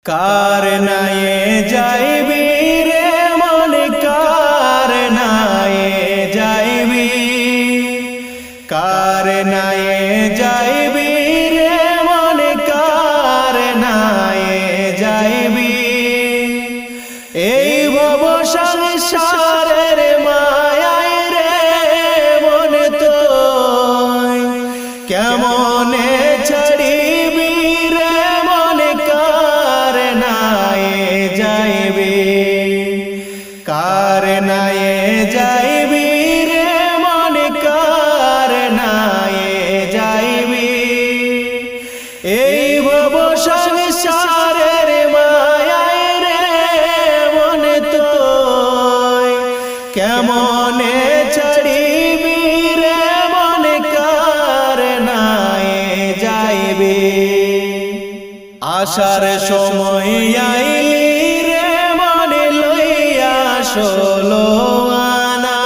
কার নায়ে যাইবি রে মন কার নায়ে যাইবি, কার নায়ে যাইবি রে মন কার নায়ে যাইবি। এই ভব সংসারের মায়ায় রে মন তোয় কেমনে ছাড়িবি রে মন কার নায়ে যাইবি, কার নায়ে যাইবি রে মন কার নায়ে যাইবি। এই ভব সংসারের মায়ায় রে মন তোয় কেমনে ছাড়িবি রে মন কার নায়ে যাইবি। আসার সময় আইলি রে মনে লইয়া ষোলো আনা,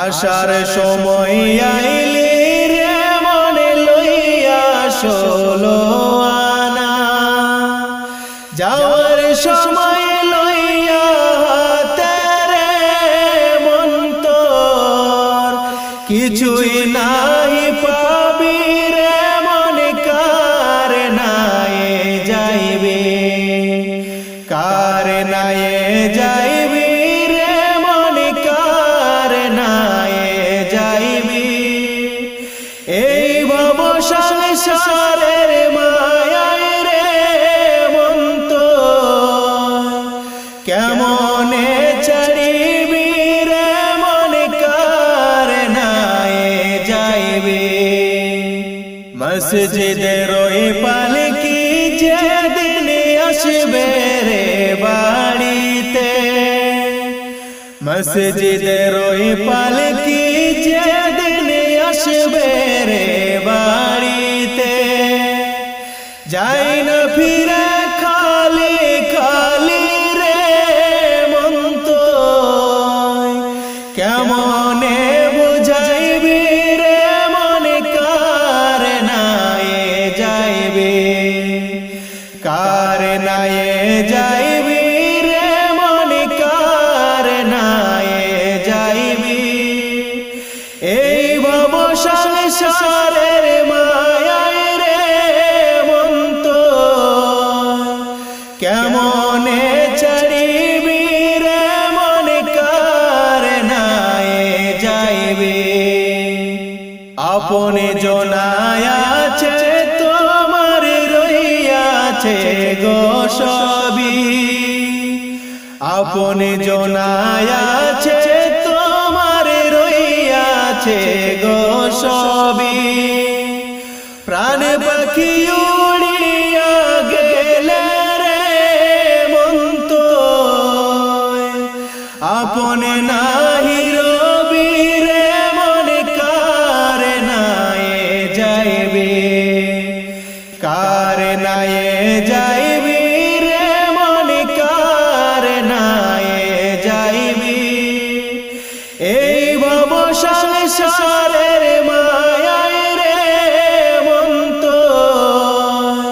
আসার সময় আইলি রে মনে লইয়া ষোলো আনা। যাওয়ার সময় লইয়া হাতে রে মন তোর কিছুই নাই পাবি রে মন কার নায়ে যাইবি, কার নায়ে যাইবি রে মন কার নায়ে যাইবি। এই ভব সংসারের মায়ায় রে মন তোয় কেমনে ছাড়িবি রে মন কার নায়ে যাইবি। মসজিদের ওই পালকি যেদিন আসবে রে বাড়িতে, মসজিদের ওই পালকি যেদিন আসবে রে বাড়িতে, যাই না ফিরে খালি খালি রে মন তোয় কেমনে বুঝাইবি রে মন কার নায়ে যাইবি, কার নায়ে যাইবি রে মন কার নায়ে যাইবি। এই ভব সংসারের মায়ায় রে মন তোয় কেমনে ছাড়িবি রে মন কার নায়ে যাইবি। আপনে জনায় আছে তোমার রইয়াছে গো সবই, আপনে জনায় আছে তোমার রইয়াছে গো সবই। প্রাণ পাখি উড়িয়া গেলে রে মন তোয় আপনে নাহি রবি রে মন কার নায়ে যাইবি, কার নায়ে যাইবি রে মন কার নায়ে যাইবি। এই ভব সংসারের মায়ায় রে মন তোয়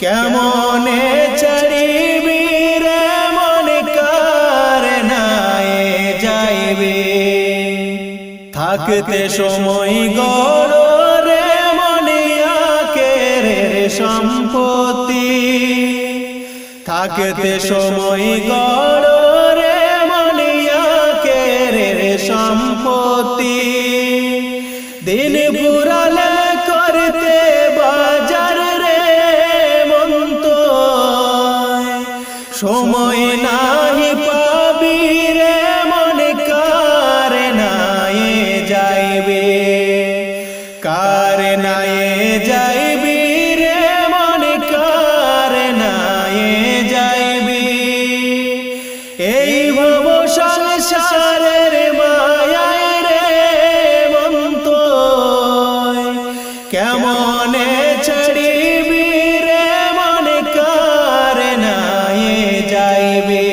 কেমনে ছাড়িবি রে মন কার নায়ে যাইবি। থাকতে সময় গড় রে মনে আখেরের সম্পত্তি, থাকতে সময় গড় রে মনে আখেরের সম্পত্তি। দিন পুরালে করতে বাজার রে মন তোয় সময় নাহি পাবি রে মন কার নায়ে যাইবি, কার নায়ে যাইবি রে মন কার নায়ে যাইবি। এই ভব সংসারের মায়ায় রে মন তোয় কেমনে ছাড়িবি রে মন কার নায়ে যাইবি।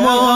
এমন